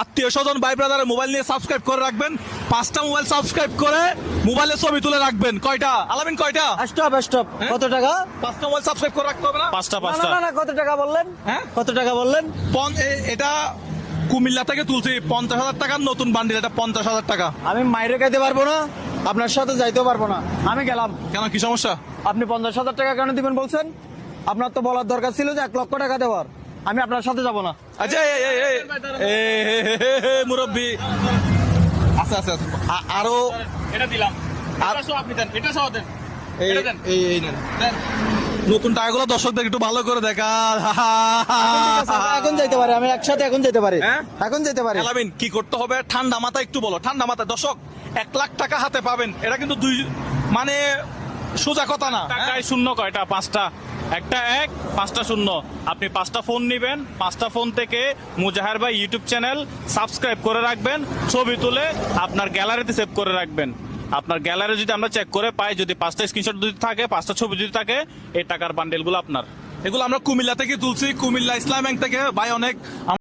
আত্মীয় স্বজন ভাই ব্রাদারের মোবাইল নিয়ে সাবস্ক্রাইব করে রাখবেন। 5টা মোবাইল সাবস্ক্রাইব করে মোবাইলে ছবি তুলে রাখবেন। কয়টা আলামিন, কয়টা? স্টপ স্টপ, কত টাকা? 5টা মোবাইল সাবস্ক্রাইব করে রাখতে হবে না? পাঁচটা না না না, কত টাকা বললেন? হ্যাঁ, কত টাকা বললেন? এটা কুমিল্লা থেকে তুলছি 50,000 টাকার নতুন বান্ডিল, এটা 50,000 টাকা। আমি মাইরে খাইতে পারবো না, আপনার সাথে যাইতেও পারবো না, আমি গেলাম। কেন, কি সমস্যা? আপনি 50,000 টাকা কেন দিবেন বলছেন? আপনার তো বলার দরকার ছিল যে 1 লক্ষ টাকা দেওয়ার। আমি আপনার সাথে যাব না। আচ্ছা মুরব্বী, আচ্ছা আচ্ছা আচ্ছা, আরো এটা দিলাম, আর- এটা সহ আপনি দেন, এটা সহ দেন, এই- এটা দেন। এই নেন। দেন। নতুন টাকাগুলো দর্শকদের একটু ভালো করে দেখা। এখন যাইতে পারে, আমি একসাথে এখন যেতে পারি, হ্যাঁ? এখন যেতে পারি। আলামিন, কি করতে হবে? ঠান্ডা মাথায় একটু বলো, ঠান্ডা মাথায়। দর্শক 1 লাখ টাকা হাতে পাবেন, এটা কিন্তু মানে সোজা কথা না। টাকায় শূন্য কয়টা? 5টা। একটা 1, 5টা শূন্য। আপনি 5টা ফোন নিবেন, 5টা ফোন থেকে মুজাহের ভাই ইউটিউব চ্যানেল সাবস্ক্রাইব করে রাখবেন, ছবি তুলে আপনার গ্যালারিতে সেভ করে রাখবেন। আপনার গ্যালারি যদি আমরা চেক করে পাই, যদি 5টা স্ক্রিনশট যদি থাকে, 5টা ছবি যদি থাকে, এই টাকার বান্ডেলগুলো আপনার। এগুলো আমরা কুমিল্লা থেকে তুলছি, কুমিল্লা ইসলাম ব্যাংক থেকে। ভাই অনেক